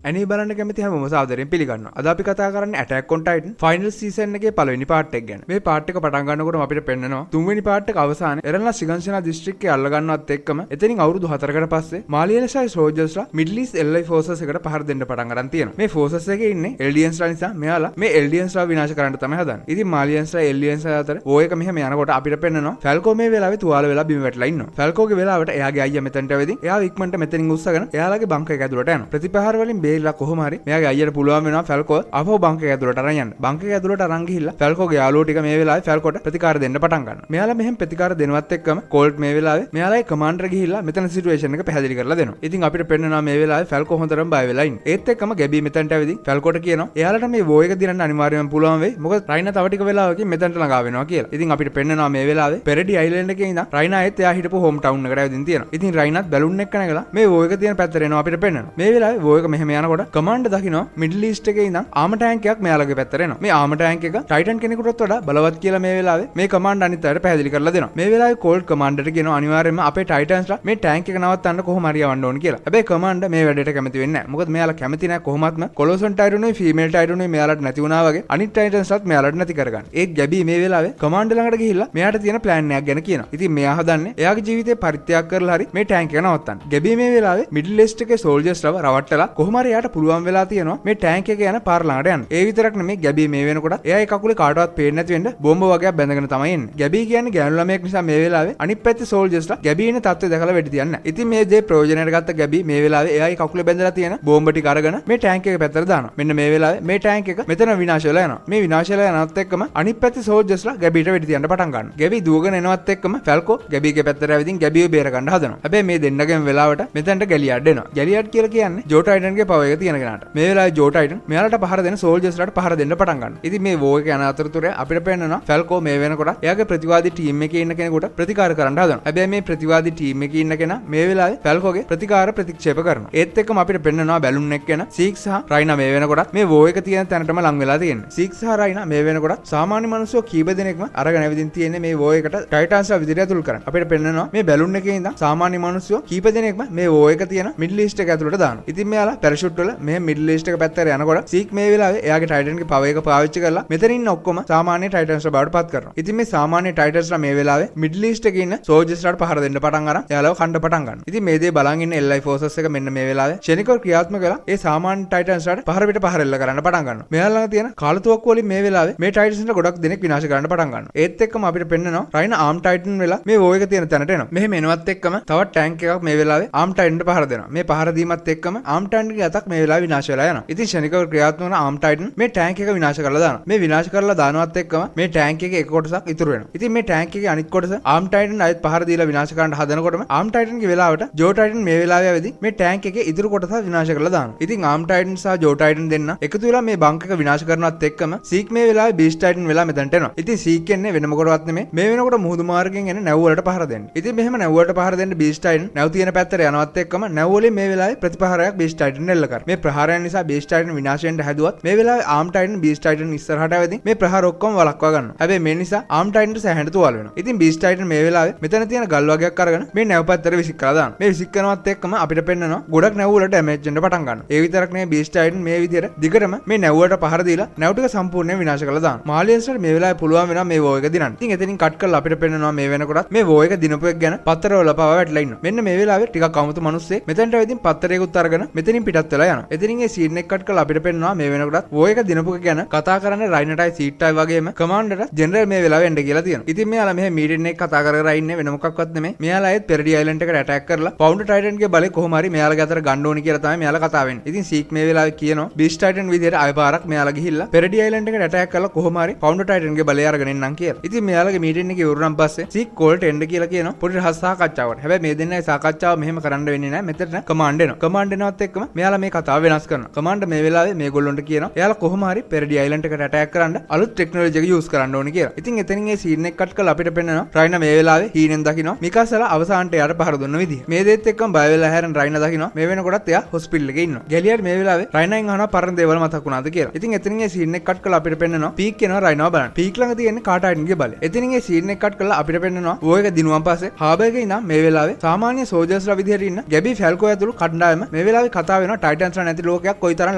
ඇනි බලන්න කැමති හැමෝම සාදරයෙන් පිළිගන්නවා. අද අපි කතා කරන්නේ Attack on Titan final season එකේ පළවෙනි පාර්ට් එක ගැන. මේ පාර්ට් එක පටන් ගන්නකොටම අපිට පෙන්නනවා තුන්වෙනි පාර්ට් එක අවසානයේ එරන්ලා සිගන්සනා දිස්ත්‍රික්කයේ අල්ල ගන්නවත් එක්කම එතනින් අවුරුදු 4කට පස්සේ මාලියලසයි සෝල්ජර්ස්ලා මිඩ්ල් ඊස්ට් එල්ලයි ෆෝසස් එකට පහර දෙන්න පටන් ගන්න තියෙනවා. මේ ෆෝසස් එකේ ඉන්නේ එල්ඩියන්ස්ලා නිසා මෙයාලා මේ එල්ඩියන්ස්ලා විනාශ කරන්න තමයි හදන්නේ. ඉතින් මාලියන්ස්ලා එල්ඩියන්ස්ලා අතර ඕ එක මෙහෙම යනකොට අපිට පෙන්නනවා ෆැල්කෝ මේ වෙලාවේ තුවාල වෙලා බිම වැටලා ඉන්නවා. ෆැල්කෝගේ වෙලාවට එයාගේ අයියා මෙතනට ඇවිදින් එයා ඉක්මනට මෙතනින් උස්සගෙන එයාලගේ බංකර් එක ඇතුළට යනවා. ප්‍රතිපහාර වලින් බේරිලා කොහොම හරි මෙයාගේ අයියට පුළුවන් වෙනවා ෆැල්කෝ ආපහු බංකර් එක ඇතුළට අරන් යන්න. බංකර් එක ඇතුළට අරන් ගිහිල්ලා ෆැල්කෝගේ යාළුවෝ ටික මේ වෙලාවේ ෆැල්කෝට ප්‍රතිකාර දෙන්න පටන් ගන්නවා. මෙයාලා මෙහෙම ප්‍රතිකාර දෙනවත් එක්කම කෝල්ට් මේ වෙලාවේ මෙයාලගේ කමාන්ඩර් ගිහිල්ලා මෙතන සිටුේෂන් එක පැහැදිලි කරලා දෙනවා. ඉතින් අපිට පෙන්නනවා මේ වෙලාවේ ෆැල්කෝ හොඳටම බය වෙලා ඉන්නේ. ඒත් එක්කම ගැබී මෙතනට ඇවිදින් ෆැල්කෝට කියනවා එයාලට මේ වෝ එක දිනන්න අනිවාර්යයෙන්ම පුළුවන් වෙයි. මොකද රයිනා තව ටික වෙලාවකින් මෙතනට ළඟා වෙනවා කියලා. ඉතින් අපිට පෙන්නනවා මේ වෙලාවේ පෙරඩි අයිලන්ඩ් එකේ ඉඳන් රයිනා ඒත් එයා හිටපු හෝම් ටවුන් එකට ඇවිදින් තියෙනවා. ඉතින් රයිනාත් බැලුන් එක්ක නැගලා මේ වෝ එක තියෙන පැත්තට එනවා අපිට පෙන්නනවා. මේ වෙලාවේ වෝ එක මෙහෙම යනකොට කමාන්ඩර් දකිනවා මිඩල් ඊස්ට් එකේ ඉඳන් ආම ටැංක් එකක් මෙයාලගේ පැත්තට එනවා. මේ ආම ටැංක් එක ටයිටන් කෙනෙකුටත් වඩා බලවත් කියලා මේ වෙලාවේ මේ කමාන්ඩර් අනිත් අයට පැහැදිලි කරලා දෙනවා. මේ වෙලාවේ කෝල්ඩ් කමාන්ඩර්ට කියනවා අනිවාර්යයෙන්ම අපේ ටයිටන්ස්ලා මේ ටැංක් එක නවත්තන්න කොහොම හරි යවන්න ඕන කියලා. හැබැයි කමාන්ඩර් මේ වැඩේට කැමති වෙන්නේ නැහැ. මොකද මෙයාලා කැමති නැහැ කොහොමත්ම කොලොසන් ටයිටනුයි ෆීමේල් ටයිටනුයි මෙයාලට නැති වුණා වගේ අනිත් ටයිටන්ස්ලාත් මෙයාලට නැති කරගන්න. ඒත් ගැබී මේ වෙලාවේ කමාන්ඩර් ළඟට ගිහිල්ලා මෙයාට තියෙන ප්ලෑන් එකක් ගැන කියනවා. ඉතින් මෙයා හදන්නේ එයාගේ ජීවිතේ පරිත්‍යාග කරලා හරි මේ ටැංක් එක නවත්තන්න. ගැබී මේ වෙලාවේ මිඩල් ඊස්ට් එකේ සෝල්ජර්ස්ලව රවට්ටලා කොහොම හරි එයාට පුළුවන් වෙලා තියෙනවා මේ ටැංක් එක යන පාර ළඟට යන්න. ඒ විතරක් නෙමෙයි ගැබී මේ වෙනකොට එයා ඒ කකුලේ කාටවත් පේන්නේ නැති වෙන්න බෝම්බ වගේක් බැඳගෙන තමයි එන්නේ. ගැබී කියන්නේ ගෑනු ළමයෙක් නිසා මේ වෙලාවේ අනිත් පැත්තේ සෝල්ජර්ස්ලා ගැබී ඉන්න තත්ත්වය දැකලා වෙඩි තියන්නේ නැහැ. ඉතින් මේ දේ ප්‍රයෝජනයට ගත්ත ගැබී මේ වෙලාවේ එයාගේ කකුලේ බැඳලා තියෙන බෝම්බ ටික අරගෙන මේ ටැංක් එක පැත්තට දානවා. මෙන්න මේ වෙලාවේ මේ ටැංක් එක මෙතන විනාශ වෙලා යනවා. මේ විනාශ වෙලා යනවත් එක්කම අනිත් පැත්තේ සෝල්ජර්ස්ලා ගැබීට වෙඩි තියන්න පටන් ගන්නවා. ගැබී දුවගෙන එනවත් එක්කම ෆැල්කෝ ගැබීගේ පැත්තට ඇවිදින් ගැබීව බේර ගන්න හදනවා. හැබැයි මේ දෙන්නගෙන් වෙලාවට මෙතනට ගැලියඩ් එනවා. ගැලියඩ් කියලා කියන්නේ ජෝ ටයිටන්ගේ පවර් එක තියෙන කෙනාට. මේ වෙලාවේ ජෝ ටයිටන් මෙයාලට පහර දෙන සෝල්ජර්ස්ලාට පහර දෙන්න පටන් ගන්නවා. ඉතින් මේ වෝ එක යන අතරතුර අපිට පේනවා ෆැල්කෝ මේ වෙනකොට එයාගේ ප්‍රතිවාදී ටීම් එකේ ඉන්න කෙනෙකුට ප්‍රතිකාර කරන්න හදනවා. හැබැයි මේ ප්‍රතිවාදී ටීම් එකේ ඉන්න කෙනා මේ වෙලාවේ ෆැල්කෝගේ ප්‍රතිකාර ප්‍රතික්ෂේප කරනවා. ඒත් එක්කම අපිට පෙන්නනවා බැලුන් එක්ක යන සීක් සහ රයිනා මේ වෙනකොට මේ වෝ එක තියෙන තැනටම ලං වෙලා තියෙන්නේ. සීක් සහ රයිනා මේ වෙනකොට සාමාන්‍ය මිනිස්සු කීප දෙනෙක්ම අරගෙන ඇවිදින් තියෙන්නේ මේ වෝ එකට ටයිටන්ස්ලා විදිහට ඇතුල් කරන්න. අපිට පෙන්නනවා මේ බැලුන් එකේ ඉඳන් සාමාන්‍ය මිනිස්සු කීප දෙනෙක්ම මේ වෝ එක තියෙන මිඩල් ඊස්ට් එක ඇතුළට දානවා. ඉතින් මෙයාලා පැරෂූට් වල මේ මිඩල් ඊස්ට් එක පැත්තට යනකොට සීක් මේ වෙලාවේ එයාගේ ටයිටන්ගේ පවර් එක පාවිච්චි කරලා මෙතන ඉන්න ඔක්කොම සාමාන්‍ය ටයිටන්ස්ලා බවට පත් කරනවා. ඉතින් මේ සාමාන්‍ය ටයිටන්ස්ලා මේ වෙලාවේ මිඩල් ඊස්ට් එකේ ඉන්න සෝල්ජර්ස්ලාට පහර දෙන්න පටන් අරන් එයාලව කණ්ඩ පටන් ගන්නවා. ඉතින් මේ දේ බලන් ඉන්න එල්ලයි ෆෝසස් එක මෙන්න මේ වෙලාවේ ෂෙනිකෝ ක්‍රියාත්මක වෙලා ඒ සාමාන්‍ය ටයිටන්ස්ලාට පහර පිට පහර එල්ල කරන්න පටන් ගන්නවා. මෙයාලා ළඟ තියෙන කාලතුවක්කු වලින් මේ වෙලාවේ මේ ටයිටන්ස්ලා ගොඩක් දෙනෙක් විනාශ කරන්න පටන් ගන්නවා. ඒත් එක්කම අපිට පෙන්නනවා රයිනා ආම් ටයිටන් වෙලා මේ වෝ එක තියෙන තැනට එනවා. මෙහෙම එනවත් එක්කම තවත් ටැංක් එකක් මේ වෙලාවේ ආම් ටයිටන්ට පහර දෙනවා. මේ පහර දීමත් එක්කම ආම් ටයිටන්ගේ අතක් මේ වෙලාවේ විනාශ වෙලා යනවා. ඉතින් ෂෙනිකෝ ක්‍රියාත්මක වන ආම් ටයිටන් මේ ටැංක් එක විනාශ කරලා දානවා. මේ විනාශ කරලා දානවත් එක්කම මේ ටැංක් එකේ එක කොටසක් ඉතුරු වෙනවා. ඉතින් මේ ටැංක් එකේ අනිත් කොටස ආම් ටයිටන් අයත් පහර දීලා විනාශ කරන්න හදනකොටම ආම් ටයිටන්ගේ වෙලාවට ජෝ ටයිටන් මේ වෙලාවේ ඇවිදින් මේ ටැංක් එකේ ඉතුරු කොටස විනාශ කරලා දානවා. ඉතින් ආම් ටයිටන් සහ ජෝ ටයිටන් දෙන්න එකතු වෙලා මේ බංක් එක විනාශ කරනවත් එක්කම සීක් මේ වෙලාවේ බීස්ට් ටයිටන් වෙලා මෙතනට එනවා. ඉතින් සීක් එන්නේ වෙන මොකටවත් නෙමෙයි මේ වෙනකොට මුහුදු මාර්ගයෙන් එන නැව් වලට පහර දෙන්න. ඉතින් මෙහෙම නැව් වලට පහර දෙන්න බීස්ට් ටයිටන් නැව් තියෙන පැත්තට යනවත් එක්කම නැව් වලින් මේ වෙලාවේ ප්‍රතිපහාරයක් බීස්ට් ටයිටන් එල්ල කරනවා. මේ ප්‍රහාරයන් නිසා බීස්ට් ටයිටන් විනාශ වෙන්න හැදුවත් මේ වෙලාවේ ආම් ටයිටන් බීස්ට් ටයිටන් ඉස්සරහට ඇවිදින් මේ ප්‍රහාර ඔක්කොම වළක්වා ගන්නවා. හැබැයි මේ නිසා ආම් ටයිටන්ට සැහැඬ තුවාල වෙනවා. ඉතින් බීස්ට් ටයිටන් මේ වෙලාවේ මෙතන තියෙන ගල් වගේක් අරගෙන මේ නැව් පැත්තට විසික් කරලා දානවා. මේ විසික් කරනවත් එක්කම අපිට පෙන්නනවා ගොඩක් නැව් වලට ඩැමේජ් වෙන්න පටන් ගන්නවා. ඒ විතරක් නෙවෙයි බීස්ට් ටයිටන් මේ විදිහට දිගටම මේ නැව් වලට පහර දීලා නැව් ටික සම්පූර්ණයෙන් විනාශ කරලා දානවා. මාලියන්ස්ලාට මේ වෙලාවේ පුළුවන් වෙනවා මේ වෝ එක දිනන්න. ඉතින් එතනින් කට් කරලා අපිට පෙන්නනවා මේ වෙනකොටත් මේ වෝ එක දිනපු එක ගැන පත්තරවල පව වැටලා ඉන්නවා. මෙන්න මේ වෙලාවේ ටිකක් අමුතු මිනිස්සෙක් මෙතනට ඇවිදින් පත්තරයකුත් අරගෙන මෙතනින් පිටත් වෙලා යනවා. එතනින් ඒ සීන් එක කට් කරලා අපිට පෙන්නනවා මේ වෙනකොටත් වෝ එක දිනපු එක ගැන කතා කරන්නේ රයිනටයි සීට්ටයි වගේම කමාන්ඩර්ට ජෙනරල් මේ වෙලාවේ එන්න කියලා තියෙනවා. ඉතින් මෙයාලා මෙහෙ මීටින් එක කතා කර කර ඉන්නේ වෙන මොකක්වත් නෙමෙයි. මෙයාලා ඒත් පෙරඩි අයිලන්ඩ් එකට ඇටැක් කරලා පවුන්ඩ් ටයිටන්ගේ බලේ කොහොම හරි මෙයාලගේ අතට ගන්න ඕනි කියලා තමයි මෙයාලා කතා වෙන්නේ. ඉතින් සීක් මේ වෙලාවේ කියනවා බීස්ට් ටයිටන් විදියට ආය පාරක් මෙයාලා ගිහිල්ලා පෙරඩි අයිලන්ඩ් එකට ඇටැක් කරලා කොහොම හරි පවුන්ඩ් ටයිටන්ගේ බලය අරගෙන එන්නම් කියලා. ඉතින් මෙයාලගේ මීටින් එකේ ඉවරනම් පස්සේ සීක් කෝල්ට එන්න කියලා කියනවා පොඩි රහස් සාකච්ඡාවකට. හැබැයි මේ දෙන්නගේ සාකච්ඡාව මෙහෙම කරන්න වෙන්නේ නැහැ. මෙතන කමාන්ඩ් එනවා. කමාන්ඩ් එනවත් එක්කම මෙයාලා මේ කතාව වෙනස් කරනවා. කමාන්ඩ් මේ වෙලාවේ මේගොල්ලන්ට කියනවා එයාලා කොහොම හරි පෙරඩි අයිලන්ඩ් එකට ඇටැක් කරන්න අලුත් ටෙක්නොලොජි එක යූස් කරන්න ඕනි කියලා. ඉතින් එතනින් ඒ සීන් එක කට් කරලා අපිට පෙන්නනවා රයිනා මේ වෙලාවේ හීනෙන් දකිනවා මිකාසලා අවසානට එයාට පහර දුන්න විදිය. මේ දෙයත් එක්කම බය වෙලා හැරෙන රයිනා දකිනවා මේ වෙනකොටත් එයා හොස්පිටල් එකේ ඉන්නවා. ගැලියර් මේ වෙලාවේ රයිනාගෙන් අහනවා පරණ දේවල් මතක් වුණාද කියලා. ඉතින් එතනින් ඒ සීන් එක කට් කරලා අපිට පෙන්නනවා පීක් එනවා රයිනාව බලන්න. පීක් ළඟ තියෙන්නේ කාටයින්ගේ බලය. එතනින් ඒ සීන් එක කට් කරලා අපිට පෙන්නනවා වෝ එක දිනුවන් පස්සේ හාබර් එකේ ඉඳන් මේ වෙලාවේ සාමාන්‍ය සෝල්ජර්ස්ලා විදිහට ඉන්න ගැබී ෆැල්කෝ ඇතුළු කණ්ඩායම මේ වෙලාවේ කතා වෙනවා ටයිටන්ස්ලා නැති ලෝකයක් කොයිතරම්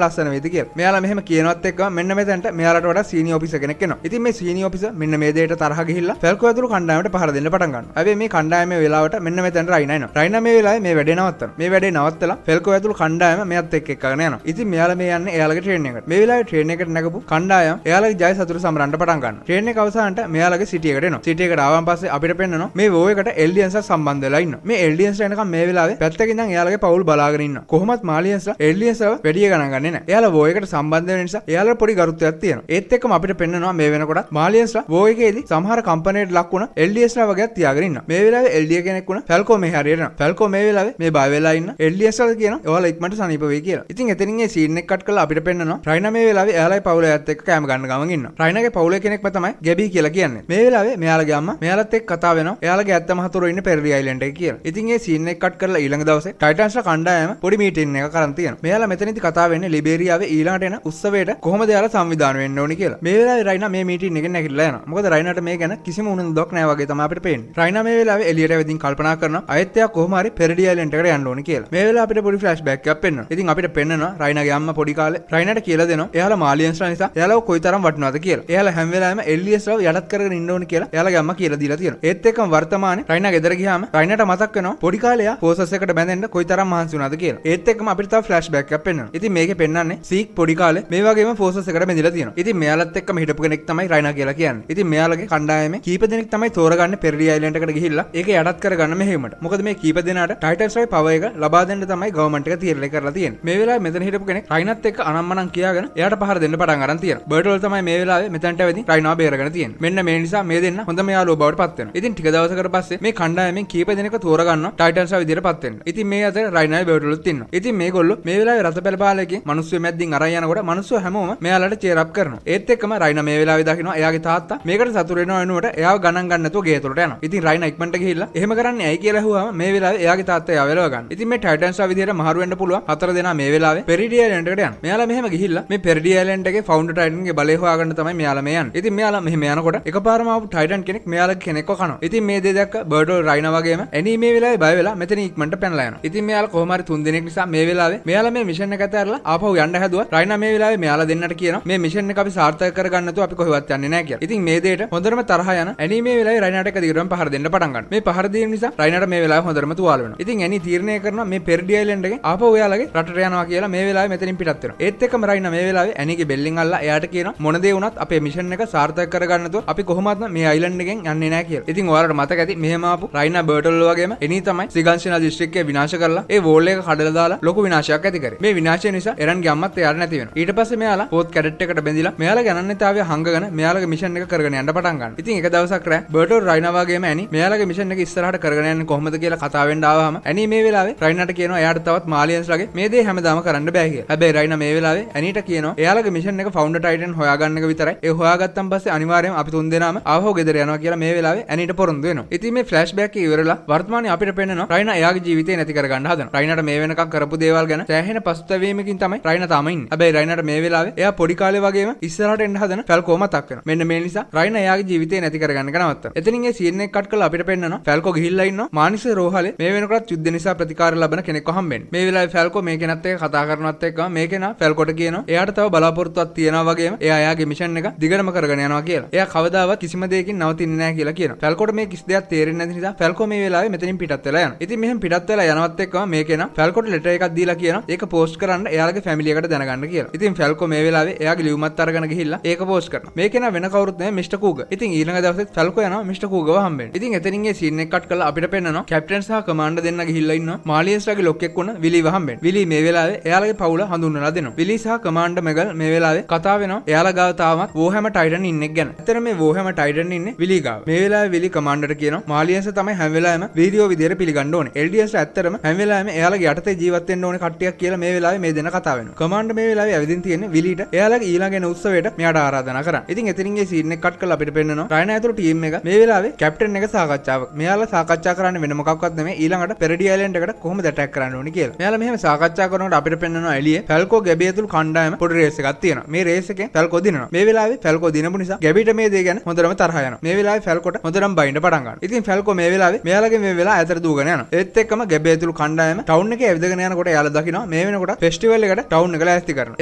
ලස්සන වේද කියලා. මෙයාලා මෙහෙම කියනවත් එක්කම මෙන්න මෙතනට මෙයාලට වඩා සීනියර් ඔෆිසර් කෙනෙක් එනවා. ඉතින් මේ සීනියර් ඔෆිසර් මෙන්න මේ දෙයට තරහ ගිහිල්ලා ෆැල්කෝ ඇතුළු කණ්ඩායමට පහර දෙන්න පටන් ගන්නවා. හැබැයි මේ කණ්ඩායමේ වෙලාවට මෙන්න මෙතනට රයිනා එනවා. රයිනා මේ වෙලාවේ මේ වැඩේ නවත්තනවා. මේ වැඩේ නවත්තලා ෆැල්කෝ ඇතුළු කණ්ඩායම මෙයත් එක්ක එක්කගෙන යනවා. ඉතින් මෙයාලා මේ යන්නේ එයාලගේ ට්‍රේන් එකට. මේ වෙලාවේ ට්‍රේන් එකට නැගපු කණ්ඩායම එයාලගේ ජය සතුට සමරන්න පටන් ගන්නවා. ට්‍රේන් එක අවසානට මෙයාලගේ සිටි එකට එනවා. සිටි එකට ආවන් පස්සේ අපිට පෙන්නනවා මේ වෝ එකට එල්ඩියන්ස්ලා සම්බන්ධ වෙලා ඉන්නවා. මේ එල්ඩියන්ස්ලා එනකම් මේ වෙලාවේ පැත්තක ඉඳන් එයාලගේ පවුල් බලාගෙන ඉන්නවා. කොහොමත් මාලියන්ස්ලා එල්ඩියන්ස්ලා වැඩි ගණන් ගන්නේ නැහැ. එයාලා වෝ එකට සම්බන්ධ වෙන නිසා එයාලට පොඩි ගරුත්වයක් තියෙනවා. ඒත් එක්කම අපිට පෙන්නනවා මේ වෙනකොට මාලියන්ස්ලා වෝ එකේදී සමහර කම්පැනිට ලක් වුණ එල්ඩියන්ස්ලා වගේක් තියාගෙන ඉන්නවා. මේ වෙලාවේ එල්ඩිය කෙනෙක් වුණ ෆැල්කෝ මේ හරියට එනවා. ෆැල්කෝ මේ වෙලාවේ මේ බය වෙලා ඉන්න එල්ඩියන්ස්ලා කියනවා ඔයාලා ඉක්මනට සනීප වෙයි කියලා. ඉතින් එතනින් මේ සීන් එක කට් කරලා අපිට පෙන්නනවා රයිනා මේ වෙලාවේ එයාලයි පවුලයත් එක්ක කෑම ගන්න ගමන් ඉන්නවා. රයිනාගේ පවුලේ කෙනෙක්ම තමයි ගැබී කියලා කියන්නේ. මේ වෙලාවේ මෙයාලගේ අම්මා මෙයාලත් එක්ක කතා වෙනවා. එයාලගේ ඇත්තම හතුරු ඉන්නේ පෙරලි අයිලන්ඩ් එකේ කියලා. ඉතින් මේ සීන් එක කට් කරලා ඊළඟ දවසේ ටයිටන්ස්ලා කණ්ඩායම පොඩි මීටින් එකක් කරන් තියෙනවා. මෙයාලා මෙතනදි කතා වෙන්නේ ලිබේරියාවේ ඊළඟට එන උත්සවයට කොහොමද එයාලා සංවිධානය වෙන්න ඕනි කියලා. මේ වෙලාවේ රයිනා මේ මීටින් එකෙන් නැගිටලා යනවා. මොකද රයිනාට මේ ගැන කිසිම උනන්දුවක් නැහැ වගේ තමයි අපිට පේන්නේ. රයිනා මේ වෙලාවේ එළියට ඇවිදින් කල්පනා කරනවා අයත් එයා කොහොම හරි පෙරලි අයිලන්ඩ් එකට යන්න ඕනි කියලා. මේ වෙලාවේ අපිට පොඩි ෆ්ලෑෂ්බැක් එකක් පෙන්වනවා. ඉතින් අපිට පෙන්නනවා රයිනාගේ අම්මා පොඩි කාලේ රයිනාට කියලා දෙනවා එයාලා මාලියන්ස්ලා නිසා එයාලව කොයිතරම් වටිනවද කියලා. එයාලා හැම වෙලාවෙම එල්ඩියස්ලා යටත් කරගෙන ඉන්න ඕනි කියලා එයාලගේ අම්මා කියලා දීලා තියෙනවා. ඒත් එක්කම වර්තමානයේ රයිනා ගෙදර ගියාම රයිනාට මතක් වෙනවා පොඩි කාලේ එයා ෆෝසස් එකට බැඳෙන්න කොයිතරම් මහන්සි වුණාද කියලා. ඒත් එක්කම අපිට තව ෆ්ලෑෂ්බැක් එකක් පෙන්වනවා. ඉතින් මේකේ පෙන්නන්නේ සීක් පොඩි කාලේ මේ වගේම ෆෝසස් එකට බැඳිලා තියෙනවා. ඉතින් මෙයාලත් එක්කම හිටපු කෙනෙක් තමයි රයිනා කියලා කියන්නේ. ඉතින් මෙයාලගේ කණ්ඩායමේ කීප දෙනෙක් තමයි තෝරගන්නේ පෙරලි අයිලන්ඩ් එකට ගිහිල්ලා ඒක යටත් කරගන්න මෙහෙයුමට. මොකද මේ කීප දෙනාට ටයිටන්ස්ලාගේ පවර් එක ලබා දෙන්න තමයි ගවර්න්මන්ට් එක තීරණය කරලා තියෙන්නේ. මේ වෙලාවේ මෙතන හිටපු කෙනෙක් රයිනාත් එක්ක අනම්මනම් කියාගෙන එයාට පහර දෙන්න පටන් අරන් තියෙනවා. බර්ටෝල් තමයි මේ වෙලාවේ මෙතනට ඇවිදින් රයිනාව බේරගෙන තියෙන්නේ. මෙන්න මේ නිසා මේ දෙන්න හොඳම යාළුවෝ බවට පත් වෙනවා. ඉතින් ටික දවසකට පස්සේ මේ කණ්ඩායමෙන් කීප දෙනෙක්ව තෝරගන්නවා ටයිටන්ස්ලා විදියට පත් වෙන්න. ඉතින් මේ අතර රයිනායි බර්ටෝල්ත් ඉන්නවා. ඉතින් මේගොල්ලෝ මේ වෙලාවේ රත පෙළපාලකෙන් මිනිස්සු මැද්දින් අරන් යනකොට මිනිස්සු හැමෝම මෙයාලට චීර් අප් කරනවා. ඒත් එක්කම රයිනා මේ වෙලාවේ දකිනවා එයාගේ තාත්තා මේකට සතුටු වෙනවා වෙනුවට එයාව ගණන් ගන්න නැතුව ගේ ඇතුළට යනවා. ඉතින් රයිනා ඉක්මනට ගිහිල්ලා එහෙම කරන්නේ ඇයි කියලා අහුවාම මේ වෙලාවේ එයාගේ තාත්තා එයාව එලව ගන්න. ඉතින් මේ ටයිටන්ස්ලා විදියට මහරු වෙන්න පුළුවන් හතර දෙනා මේ වෙලාවේ පෙරිඩි අයිලන්ඩ් එකට යනවා. මෙයාලා මෙහෙම ගිහිල්ලා මේ පෙරිඩි අයිලන්ඩ් එකේ ෆවුන්ඩර් ටයිටන්ගේ බලය හොයාගන්න තමයි මෙයාලා මේ යන්නේ. ඉතින් මෙයාලා මෙහෙම යනකොට එකපාරම ආපු ටයිටන් කෙනෙක් මෙයාලගේ කෙනෙක්ව කනවා. ඉතින් මේ දේ දැක්ක බර්ටෝල් රයිනා වගේම ඇනි මේ වෙලාවේ බය වෙලා මෙතන ඉක්මනට පැනලා යනවා. ඉතින් මෙයාලා කොහොම හරි තුන් දෙනෙක් නිසා මේ වෙලාවේ මෙයාලා මේ මිෂන් එක අතහැරලා ආපහු යන්න හැදුවා. රයිනා මේ වෙලාවේ මෙයාලා දෙන්නට කියනවා මේ මිෂන් එක අපි සාර්ථක කරගන්න නැතුව අපි කොහෙවත් යන්නේ නැහැ කියලා. ඉතින් මේ දෙයට හොඳටම තරහ යන ඇනි මේ වෙලාවේ රයිනාට එක දිගටම පහර දෙන්න පටන් ගන්නවා. මේ පහර දීම නිසා රයිනාට මේ වෙලාවේ හොඳටම තුවාල වෙනවා. ඉතින් ඇනි තීරණය කරනවා මේ පෙරිඩි අයිලන්ඩ් එකෙන් ආපහු එයාලගේ රටට යනවා කියලා මේ වෙලාවේ මෙතනින් පිටත් වෙනවා. ඒත් එක්කම රයිනා මේ වෙලාවේ ඇනිගේ බෙල්ලෙන් අල්ලලා එයාට කියනවා මොන දේ වුණත් අපේ මිෂන් එක සාර්ථක කරගන්න නැතුව අපි කොහොමත්ම මේ අයිලන්ඩ් එකෙන් යන්නේ නැහැ කියලා. ඉතින් ඔයාලට මතක ඇති මෙහෙම ආපු රයිනා බර්ටල් වගේම එනි තමයි සිගන්ෂනා දිස්ත්‍රික්කය විනාශ කරලා ඒ වෝල් එක කඩලා දාලා ලොකු විනාශයක් ඇති කරේ. මේ විනාශය නිසා එරන්ගේ අම්මත් එයාට නැති වෙනවා. ඊට පස්සේ මෙයාලා පොත් කැඩට් එකට බැඳිලා මෙයාලගේ අනන්‍යතාවය හංගගෙන මෙයාලගේ මිෂන් එක කරගෙන යන්න පටන් ගන්නවා. ඉතින් එක දවසක් රෑ බර්ටල් රයිනා වගේම ඇනි මෙයාලගේ මිෂන් එක ඉස්සරහට කරගෙන යන්නේ කොහොමද කියලා කතා වෙන්න ආවම ඇනි මේ වෙලාවේ රයිනාට කියනවා එයාට තවත් මාලියන්ස්ලාගේ මේ දේ හැමදාම කරන්න බෑ කියලා. හැබැයි රයිනා මේ වෙලාවේ ඇනිට කියනවා එයාලගේ මිෂන් එක ෆවුන්ඩර් ටයිටන් හොයාගන්න එක විතරයි. ඒ හොයාගත්තන් පස්සේ අනිවාර්යයෙන්ම අපි තුන් දෙනාම ආවහො ගෙදර යනවා කියලා මේ වෙලාවේ ඇනිට පොරොන්දු වෙනවා. ඉතින් මේ ෆ්ලෑෂ්බැක් එක ඉවරලා වර්තමානයේ අපිට පෙන්නනවා රයිනා එයාගේ ජීවිතේ නැති කරගන්න හදනවා. රයිනාට මේ වෙනකම් කරපු දේවල් ගැන සෑහෙන පසුතැවීමකින් තමයි රයිනා තාම ඉන්නේ. හැබැයි රයිනාට මේ වෙලාවේ එයා පොඩි කාලේ වගේම ඉස්සරහට එන්න හදන ෆැල්කෝ මතක් වෙනවා. මෙන්න මේ නිසා රයිනා එයාගේ ජීවිතේ නැති කරගන්න නවත්තනවා. එතනින් ඒ සීන් එක කට් කරලා අපිට පෙන්නනවා ෆැල්කෝ ගිහිල්ලා ඉන්නවා මානිස රෝහලේ මේ වෙනකොට යුද්ධ නිසා ප්‍රතිකාර ලබන කෙනෙක්ව හම්බෙන්නේ. මේ වෙලාවේ ෆැල්කෝ මේ කෙනත් එක්ක කතා කරනවත් එක්කම මේ කෙනා ෆැල්කෝට කියනවා එයාට තව බලාපොරොත්තුවක් තියෙනවා වගේම එයා එයාගේ මිෂන් එක දිගටම කරගෙන යනවා කියලා. එයා කවදාවත් කිසිම දෙයකින් නවතින්නේ නැහැ කියලා කියනවා. ෆැල්කෝට මේ කිසි දෙයක් තේරෙන්නේ නැති නිසා ෆැල්කෝ මේ වෙලාවේ මෙතනින් පිටත් වෙලා යනවා. ඉතින් මෙහෙම පිටත් වෙලා යනවත් එක්කම මේ කෙනා ෆැල්කෝට ලෙටර් එකක් දීලා කියනවා ඒක පෝස්ට් කරන්න එයාලගේ ෆැමිලි එකට දැනගන්න කියලා. ඉතින් ෆැල්කෝ මේ වෙලාවේ එයාගේ ලියුමත් අරගෙන ගිහිල්ලා ඒක පෝස්ට් කරනවා. මේ කෙනා වෙන කවුරුත් නෙමෙයි මිස්ටර් කූග. ඉතින් ඊළඟ දවසෙත් ෆැල්කෝ යනවා මිස්ටර් කූගව හම්බෙන්න. ඉතින් එතනින් ඒ සීන් එක කට් කරලා අපිට පෙන්නනවා කැප්ටන් සහ කමාන්ඩර් දෙන්න ගිහිල්ලා ඉන්නවා මාලියන්ස්ලාගේ ලොක්ෙක් වුණ විලිව හම්බෙන්න. විලි මේ වෙලාවේ එයාලගේ පවුල හඳුන්වලා දෙනවා. විලි සහ කමාන්ඩර් මෙගල් මේ වෙලාවේ කතා වෙනවා එයාලා ගාව තාමත් වෝහැම ටයිටන් ඉන්නෙක් ගැන. ඇත්තට මේ වෝහැම ටයිටන් ඉන්නේ විලි ගාව. මේ වෙලාවේ විලි කමාන්ඩර් කියනවා මාලියන්ස් තමයි හැම වෙලාවෙම වීඩියෝ විදියට පිළිගන්න ඕනේ. එල්ඩියන්ස් ඇත්තටම හැම වෙලාවෙම එයාලගේ යටතේ ජීවත් වෙන්න ඕනේ කට්ටියක් කියලා මේ වෙලාවේ මේ දෙන්න කතා වෙනවා. කමාන්ඩර් මේ වෙලාවේ ඇවිදින් තියෙන්නේ විලිට එයාලගේ ඊළඟ එන උත්සවයට මෙයාට ආරාධනා කරා. ඉතින් එතනින් ඒ සීන් එක කට් කරලා අපිට පෙන්නනවා රයිනා ඇතුළු ටීම් එක මේ වෙලාවේ කැප්ටන් එක සාකච්ඡාවක්. මෙයාලා සාකච්ඡා කරන්නේ වෙන මොකක්වත් නෙමෙයි ඊළඟට පෙරඩි අයිලන්ඩ් එකට කොහොමද ඇටැක් කරන්න ඕනේ කියලා. මෙයාලා මෙහෙම සාකච්ඡා කරනකොට අපිට පෙන්නනවා එළියේ ෆැල්කෝ ගැබි ඇතුළු කණ්ඩායම පොඩි රේස් එකක් තියෙනවා. මේ රේස් එකෙන් ෆැල්කෝ දිනනවා. මේ වෙලාවේ ෆැල්කෝ දිනපු නිසා ගැබිට මේ දේ ගැන හොඳටම තරහ යනවා. මේ වෙලාවේ ෆැල්කෝට හොඳටම බයින්න පටන් ගන්නවා. ඉතින් ෆැල්කෝ මේ වෙලාවේ මෙයාලගේ මේ වෙලාව ඇතර දූගෙන යනවා. ඒත් එක්කම ගැබි ඇතුළු කණ්ඩායම ටවුන් එකේ ඇවිදගෙන යනකොට එයාලා දකිනවා යනවා මේ වෙනකොට ෆෙස්ටිවල් එකට ටවුන් එක ලෑස්ති කරනවා.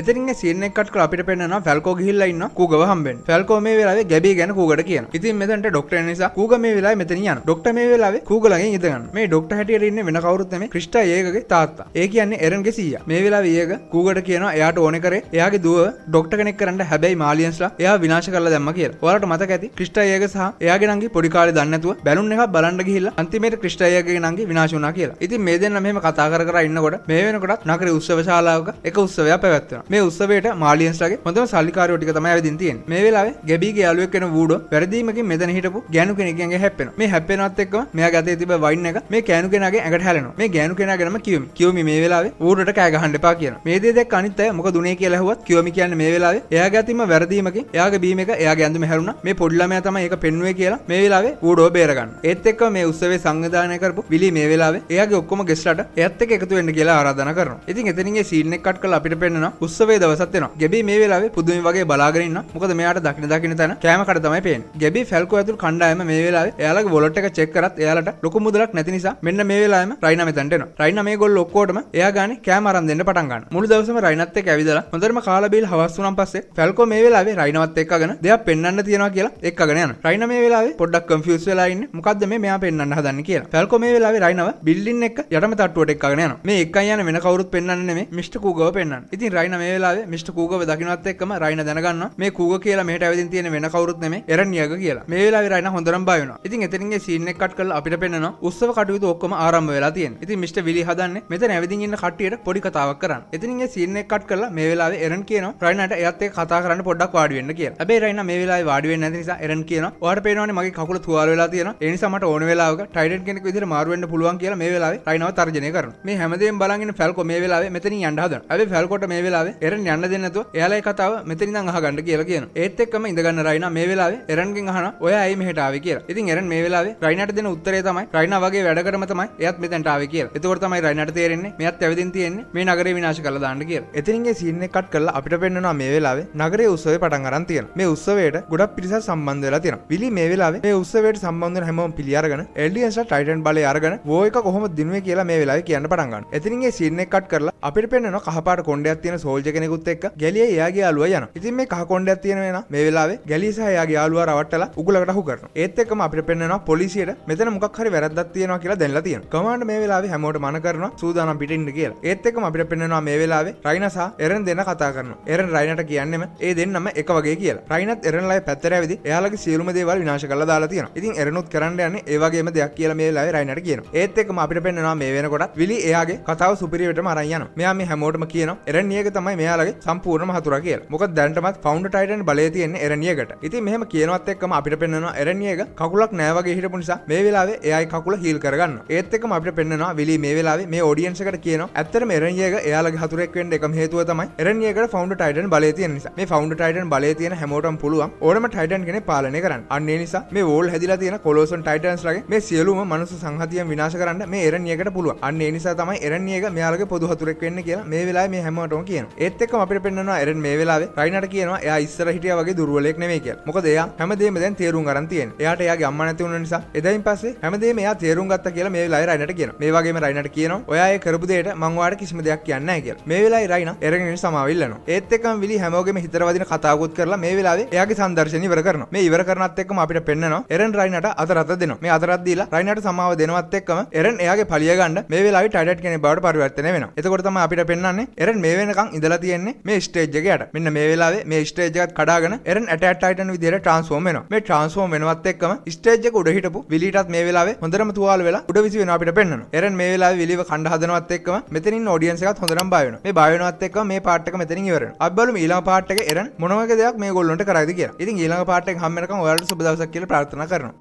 එතනින් මේ සීන් එක කට් කරලා අපිට පෙන්නනවා ෆැල්කෝ ගිහිල්ලා ඉන්නවා කූගව හම්බෙන්න. ෆැල්කෝ මේ වෙලාවේ ගැබී ගැන කූගට කියනවා. ඉතින් මෙතනට ડોක්ටර් එන නිසා කූග මේ වෙලාවේ මෙතන යනවා. ડોක්ටර් මේ වෙලාවේ කූග ළඟින් ඉඳ ගන්නවා. මේ ડોක්ටර් හැටියට ඉන්නේ වෙන කවුරුත් නෙමෙයි ක්‍රිස්ටා ඒගගේ තාත්තා. ඒ කියන්නේ එරන්ගේ සීයා. මේ වෙලාවේ ඒග කූගට කියනවා එයාට ඕනේ කරේ එයාගේ දුව ડોක්ටර් කෙනෙක් කරන්න හැබැයි මාලියන්ස්ලා එයා විනාශ කරලා දැම්මා කියලා. ඔයාලට මතක ඇති ක්‍රිස්ටා ඒග සහ එයාගේ නංගි පොඩි කාලේ දන්නේ නැතුව බැලුන් එකක් බලන්න ගිහිල්ලා අන්තිමේට ක්‍රිස්ටා ඒගගේ නංගි විනාශ වුණා කියලා. ඉතින් මේ දෙන්න මෙහෙම කතා කර කර ඉන්නකොට මේ වෙනකොටත් නගරේ උත්සව ශාලාවක එක උත්සවයක් පැවැත්වෙනවා. මේ උත්සවයට මාලියන්ස්ලාගේ හොඳම සල්ලිකාරයෝ ටික තමයි ඇවිදින් තියෙන්නේ. මේ වෙලාවේ ගැබීගේ යාළුවෙක් වෙන වූඩෝ වැරදීමකින් මෙතන හිටපු ගෑනු කෙනෙක්ගෙන් හැප්පෙනවා. මේ හැප්පෙනවත් එක්කම මෙයාගේ අතේ තිබ්බ වයින් එක මේ ගෑනු කෙනාගේ ඇඟට හැලෙනවා. මේ ගෑනු කෙනාගේ නම කියුමි. කියුමි මේ වෙලාවේ වූඩෝට කෑ ගහන්න එපා කියනවා. මේ දේ දැක්ක අනිත් අය මොකද උනේ කියලා ඇහුවත් කියුමි කියන්නේ මේ වෙලාවේ එයාගේ අතින්ම වැරදීමකින් එයාගේ බීම එක එයාගේ ඇඳුම හැරුණා. මේ පොඩි ළමයා තමයි ඒක පෙන්නුවේ කියලා මේ වෙලාවේ වූඩෝ බේර ගන්න. ඒත් එක්කම මේ උත්සවයේ සංවිධානය කරපු විලි මේ වෙලාවේ එයාගේ ඔක්කොම ගෙස්ට්ලාට එයත් එක්ක එකතු වෙන්න කියලා ආරාධනා කරනවා. ඉතින් එතනින් ඒ සීන් එක කට් කරලා අපිට පෙන්නනවා උත්සවයේ දවසක් වෙනවා. ගැබී මේ වෙලාවේ පුදුමයි වගේ බලාගෙන ඉන්නවා. මොකද මෙයාට දකින්න තැන කෑම කඩ තමයි පේන්නේ. ගැබී ෆැල්කෝ ඇතුළු කණ්ඩායම මේ වෙලාවේ එයාලගේ වොලට් එක චෙක් කරත් එයාලට ලොකු මුදලක් නැති නිසා මෙන්න මේ වෙලාවෙම රයිනා මෙතනට එනවා. රයිනා මේගොල්ලෝ ඔක්කොටම එයා ගානේ කෑම අරන් දෙන්න පටන් ගන්නවා. මුළු දවසම රයිනාත් එක්ක ඇවිදලා හොඳටම කාලා බීලා හවස් වුණාන් පස්සේ ෆැල්කෝ මේ වෙලාවේ රයිනාවත් එක්කගෙන දෙයක් පෙන්වන්න තියනවා කියලා එක්කගෙන යනවා. රයිනා මේ වෙලාවේ පොඩ්ඩක් කන්ෆියුස් වෙලා ඉන්නේ. මොකද්ද මෙයා පෙන්වන්න හදන්නේ කියලා. ෆැල්කෝ මේ වෙලාවේ රයිනාව බිල්ඩින් එක යටම තට්ටුවට එක්කගෙන යනවා. මේ එක්කන් යන වෙන කවුරුත් පෙන්වන්නේ නෙමෙයි මිස්ටර් කූගව පෙන්වන්නේ. ඉතින් රයිනා මේ වෙලාවේ මිස්ටර් කූගව දකින්නත් එක්කම රයිනා දැනගන්නවා මේ කූග කියලා මෙහෙට ඇවිදින් තියෙන වෙන කවුරුත් නෙමෙයි එරන්නියග කියලා. මේ වෙලාවේ රයිනා හොඳටම බය වෙනවා. ඉතින් එතනින් ඒ සීන් එක කට් කරලා අපිට පෙන්නනවා උත්සව කටයුතු ඔක්කොම ආරම්භ වෙලා තියෙනවා. ඉතින් මිස්ටර් විලි හදන්නේ මෙතන ඇවිදින් ඉන්න කට්ටියට පොඩි කතාවක් කරන්න. ඉතින් ඒ සීන් එක කට් කරලා මේ වෙලාවේ එරන් කියනවා රයිනාට එයාත් එක්ක කතා කරන්න පොඩ්ඩක් වාඩි වෙන්න කියලා. හැබැයි රයිනා මේ වෙලාවේ වාඩි වෙන්නේ නැති නිසා එරන් කියනවා ඔයාලට පේනවනේ මගේ කකුල තුවාල වෙලා තියෙනවා. ඒ නිසා මට ඕන වෙලාවක ටයිටන් කෙනෙක් විදිහට මාරු වෙන්න පුළුවන් කියලා මේ වෙලාවේ රයිනාව තර්ජනය කරනවා. මේ හැමදේම බලන් ඉන්න ෆැල්කෝ මේ වෙලාවේ මෙතනින් යන්න හදනවා. හැබැයි ෆැල්කෝට මේ වෙලාවේ එරන් යන්න දෙන්නේ නැතුව එයාලගේ කතාව මෙතනින් ඉඳන් අහගන්න කියලා කියනවා. ඒත් එක්කම ඉඳගන්න රයිනා මේ වෙලාවේ එරන්ගෙන් අහනවා ඔයා ඇයි මෙහෙට ආවේ කියලා. ඉතින් එරන් මේ වෙලාවේ රයිනාට දෙන උත්තරේ තමයි රයිනා වගේ වැඩ කරම තමයි එයාත් මෙතනට ආවේ කියලා. එතකොට තමයි රයිනාට තේරෙන්නේ මෙයාත් ඇවිදින් තියෙන්නේ මේ නගරේ විනාශ කරලා දාන්න කියලා. එතනින් ඒ සීන් එක කට් කරලා අපිට පෙන්නනවා මේ වෙලාවේ නගරයේ උත්සවය පටන් ගන්න තියෙනවා. මේ උත්සවයට ගොඩක් පිරිසක් සම්බන්ධ වෙලා තියෙනවා. විලි මේ වෙලාවේ මේ උත්සවයට සම්බන්ධ වෙන හැමෝම පිළි අරගෙන එල්ඩියන්ස්ලා ටයිටන් බලය අරගෙන වෝ එක කොහොමද දිනුවේ කියලා මේ වෙලාවේ කියන්න පටන් ගන්නවා. එතනින් ඒ සීන් එක කට් කරලා අපිට පෙන්නනවා කහපාට කොණ්ඩයක් තියෙන සෝල්ජර් කෙනෙකුත් එක්ක ගැලියේ එයාගේ යාළුවා යනවා. ඉතින් මේ කහ කොණ්ඩයක් තියෙන වෙනා මේ වෙලාවේ ගැලිය සහ එයාගේ යාළුවා රවට්ටලා උගලකට අහු කරනවා. ඒත් එක්කම අපිට පෙන්නනවා පොලිසියට මෙතන මොකක් හරි වැරද්දක් තියෙනවා කියලා දැනලා තියෙනවා. කමාන්ඩ් මේ වෙලාවේ හැමෝටම මන කරනවා සූදානම් පිටින් ඉන්න කියලා. ඒත් එක්කම අපිට පෙන්නනවා මේ වෙලාවේ රයිනා සහ එරන් දෙන්න කතා කරනවා. එරන් රයිනාට කියන්නේම ඒ දෙන්නම එක වගේ කියලා. රයිනාත් එරන්ලාගේ පැත්තට ඇවිදි එයාලගේ සියලුම දේවල් විනාශ කරලා දාලා තියෙනවා. ඉතින් එරනුත් කරන්න යන්නේ ඒ වගේම දෙයක් කියලා මේ වෙලාවේ රයිනාට කියනවා. ඒත් එක්කම අපිට පෙන්නනවා මේ වෙනකොටත් විලි එයාගේ කතාව සුපිරියටම අරන් යනවා. මෙයා මේ හැමෝටම කියනවා එරන්නියක තමයි මෙයාලගේ සම්පූර්ණම හතුරා කියලා. මොකද දැනටමත් ෆවුන්ඩර් ටයිටන් බලය තියෙන්නේ එරන්නියකට. ඉතින් මෙහෙම කියනවත් එක්කම අපිට පෙන්නනවා එරන්නියක කකුලක් නෑ වගේ හිටපු නිසා මේ වෙලාවේ එයාගේ කකුල හීල් කරගන්නවා. ඒත් එක්කම අපිට පෙන්නනවා විලි මේ වෙලාවේ මේ ඔඩියන්ස් එකට කියනවා ඇත්තටම එරන්නියක එයාලගේ හතුරෙක් වෙන්න එකම හේතුව තමයි එරන්නියකට ෆවුන්ඩර් ටයිටන් බලය තියෙන නිසා. මේ ෆවුන්ඩර් ටයිටන් බලය තියෙන හැමෝටම පුළුවන් ඕනම ටයිටන් කෙනෙක් පාලනය කරන්න. අන්න ඒ නිසා මේ වෝල් හැදිලා තියෙන කොලොසන් ටයිටන්ස්ලාගේ මේ සියලුම මනුස්ස සංහතියන් විනාශ කරන්න මේ එරන්නියකට පුළුවන්. අන්න ඒ නිසා තමයි එරන්නියක මෙයාලගේ පොදු හතුරෙක් වෙන්නේ කියලා මේ වෙලාවේ මේ හැමෝටම කියනවා. ඒත් එක්කම අපිට පෙන්නනවා එරන් මේ වෙලාවේ රයිනාට කියනවා එයා ඉස්සර හිටියා වගේ දුර්වලෙක් නෙමෙයි කියලා. මොකද එයා හැමදේම දැන් තේරුම් ගන්න තියෙනවා. එයාට එයාගේ අම්මා නැති වුණ නිසා එදායින් පස්සේ හැමදේම එයා තේරුම් ගත්තා කියලා මේ වෙලාවේ රයිනාට කියනවා. මේ වගේම රයිනාට කියනවා ඔයා ඒ කරපු දෙයට මං ඔයාලට කිසිම දෙයක් කියන්නේ නැහැ කියලා. මේ වෙලාවේ රයිනා එරන්ගෙන් සමාව ඉල්ලනවා. ඒත් එක්කම විලි හැමෝගෙම හිතර වදින කතාවකුත් කරලා මේ වෙලාවේ එයාගේ සංදර්ශන ඉවර කරනවා. මේ ඉවර කරනත් එක්කම අපිට පෙන්නනවා එරන් රයිනාට අතරත් දෙනවා. මේ අතරත් දීලා රයිනාට සමාව දෙනවත් එක්කම එරන් එයාගේ පලිය ගන්න මේ වෙලාවේ ටයිටන් කෙනෙක් බවට පරිවර්තනය වෙනවා. එතකොට තමයි අපිට පෙන්නන්නේ එරන් මේ වෙනකන් ඉඳලා තියෙන්නේ මේ ස්ටේජ් එකේ යට. මෙන්න මේ වෙලාවේ මේ ස්ටේජ් එකත් කඩාගෙන එරන් ඇටැක් ටයිටන් විදියට ට්‍රාන්ස්ෆෝම් වෙනවා. මේ ට්‍රාන්ස්ෆෝම් වෙනවත් එක්කම ස්ටේජ් එක උඩ හිටපු විලිටත් මේ වෙලාවේ හොඳටම තුවාල වෙලා උඩ විසි වෙනවා අපිට පෙන්නනවා. එරන් මේ වෙලාවේ විලිව කණ්ඩ හදනවත් එක්කම මෙතනින් ඉන්න ඔඩියන්ස් එකත් හොඳටම බය වෙනවා. මේ බය වෙනවත් එක්කම මේ පාර්ට් එක මෙතනින් ඉවර වෙනවා. අපි බලමු ඊළඟ පාර්ට් එකේ එරන් මොන වගේ දෙයක් මේගොල්ලන්ට කරයිද කියලා. ඉතින් ඊළඟ පාර්ට් එක හම් වෙනකන් ඔයාලට සුබ දවසක් කියලා ප්‍රාර්ථනා කරනවා.